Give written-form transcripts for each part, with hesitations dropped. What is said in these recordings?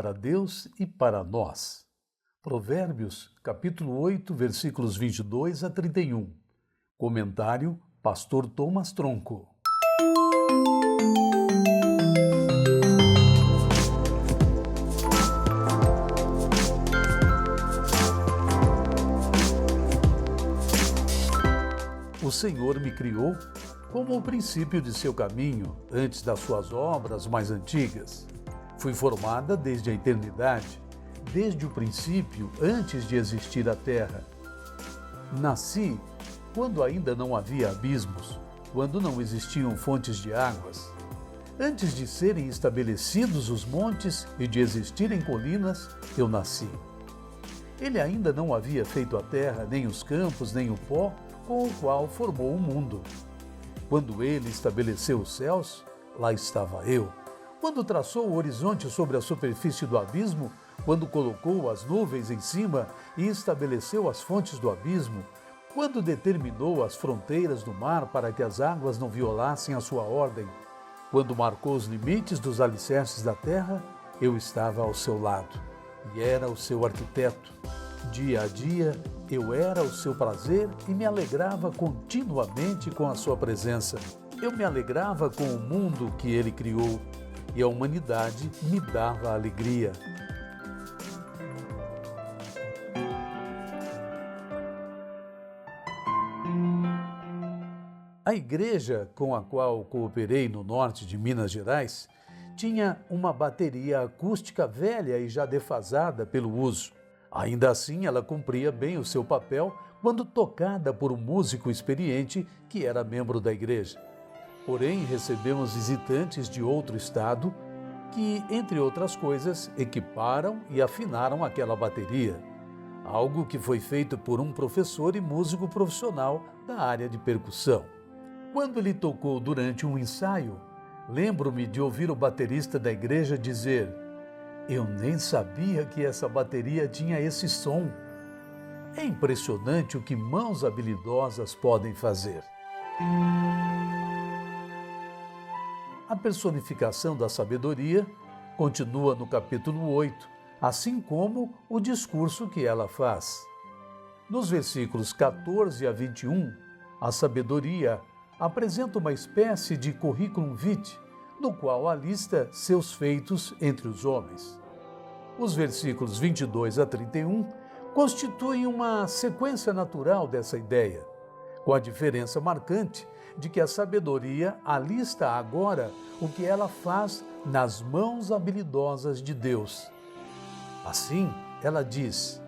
para Deus e para nós. Provérbios, capítulo 8, versículos 22 a 31. Comentário, Pastor Thomas Tronco. O Senhor me criou como o princípio de seu caminho, antes das suas obras mais antigas. Fui formada desde a eternidade, desde o princípio, antes de existir a terra. Nasci quando ainda não havia abismos, quando não existiam fontes de águas. Antes de serem estabelecidos os montes e de existirem colinas, eu nasci. Ele ainda não havia feito a terra, nem os campos, nem o pó, com o qual formou o mundo. Quando ele estabeleceu os céus, lá estava eu. Quando traçou o horizonte sobre a superfície do abismo, quando colocou as nuvens em cima e estabeleceu as fontes do abismo, quando determinou as fronteiras do mar para que as águas não violassem a sua ordem, quando marcou os limites dos alicerces da terra, eu estava ao seu lado e era o seu arquiteto. Dia a dia, eu era o seu prazer e me alegrava continuamente com a sua presença. Eu me alegrava com o mundo que ele criou e a humanidade me dava alegria. A igreja com a qual cooperei no norte de Minas Gerais tinha uma bateria acústica velha e já defasada pelo uso. Ainda assim, ela cumpria bem o seu papel quando tocada por um músico experiente que era membro da igreja. Porém, recebemos visitantes de outro estado que, entre outras coisas, equiparam e afinaram aquela bateria, algo que foi feito por um professor e músico profissional da área de percussão. Quando ele tocou durante um ensaio, lembro-me de ouvir o baterista da igreja dizer: "Eu nem sabia que essa bateria tinha esse som." É impressionante o que mãos habilidosas podem fazer. A personificação da sabedoria continua no capítulo 8, assim como o discurso que ela faz. Nos versículos 14 a 21, a sabedoria apresenta uma espécie de curriculum vitae, no qual alista seus feitos entre os homens. Os versículos 22 a 31 constituem uma sequência natural dessa ideia, com a diferença marcante de que a sabedoria alista agora o que ela faz nas mãos habilidosas de Deus. Assim, ela diz: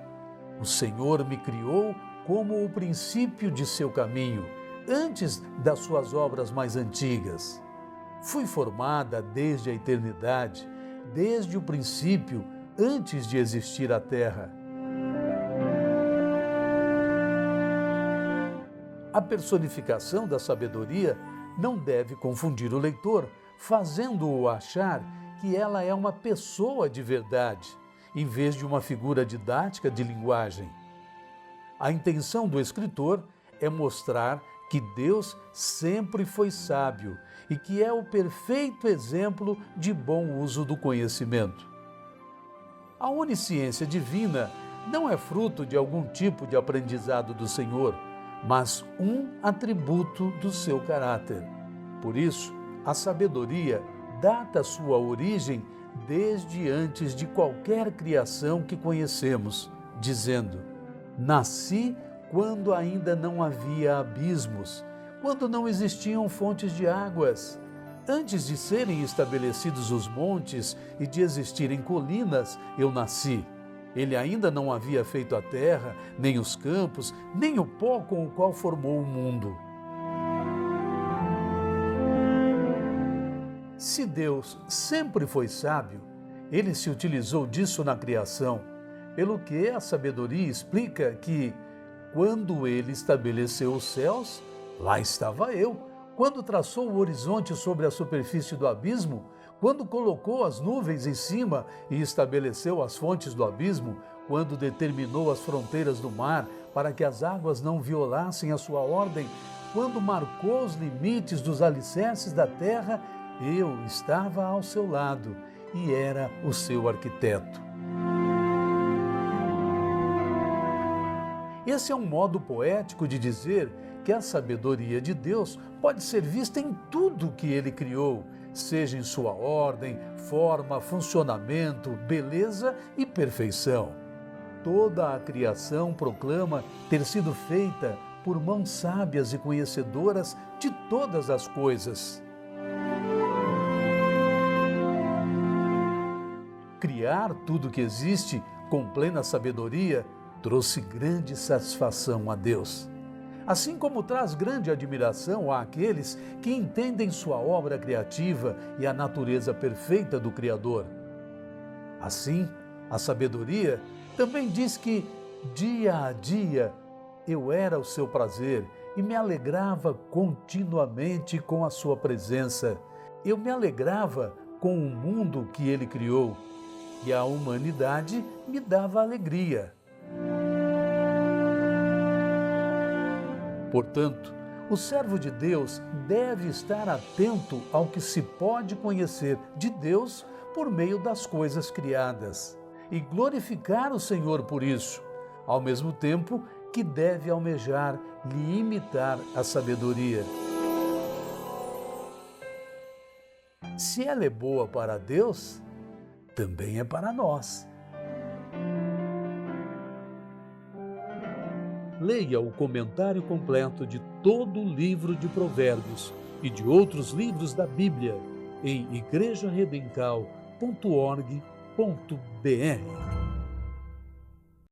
"O Senhor me criou como o princípio de seu caminho, antes das suas obras mais antigas. Fui formada desde a eternidade, desde o princípio, antes de existir a terra." A personificação da sabedoria não deve confundir o leitor, fazendo-o achar que ela é uma pessoa de verdade, em vez de uma figura didática de linguagem. A intenção do escritor é mostrar que Deus sempre foi sábio e que é o perfeito exemplo de bom uso do conhecimento. A onisciência divina não é fruto de algum tipo de aprendizado do Senhor, mas um atributo do seu caráter. Por isso, a sabedoria data sua origem desde antes de qualquer criação que conhecemos, dizendo: "Nasci quando ainda não havia abismos, quando não existiam fontes de águas. Antes de serem estabelecidos os montes e de existirem colinas, eu nasci. Ele ainda não havia feito a terra, nem os campos, nem o pó com o qual formou o mundo." Se Deus sempre foi sábio, ele se utilizou disso na criação, pelo que a sabedoria explica que, quando ele estabeleceu os céus, lá estava eu. Quando traçou o horizonte sobre a superfície do abismo, quando colocou as nuvens em cima e estabeleceu as fontes do abismo, quando determinou as fronteiras do mar para que as águas não violassem a sua ordem, quando marcou os limites dos alicerces da terra, eu estava ao seu lado e era o seu arquiteto. Esse é um modo poético de dizer que a sabedoria de Deus pode ser vista em tudo que Ele criou, seja em sua ordem, forma, funcionamento, beleza e perfeição. Toda a criação proclama ter sido feita por mãos sábias e conhecedoras de todas as coisas. Criar tudo que existe com plena sabedoria trouxe grande satisfação a Deus. Assim como traz grande admiração àqueles que entendem sua obra criativa e a natureza perfeita do Criador. Assim, a sabedoria também diz que, dia a dia, eu era o seu prazer e me alegrava continuamente com a sua presença. Eu me alegrava com o mundo que ele criou e a humanidade me dava alegria. Portanto, o servo de Deus deve estar atento ao que se pode conhecer de Deus por meio das coisas criadas e glorificar o Senhor por isso, ao mesmo tempo que deve almejar lhe imitar a sabedoria. Se ela é boa para Deus, também é para nós. Leia o comentário completo de todo o livro de Provérbios e de outros livros da Bíblia em igrejaredencal.org.br.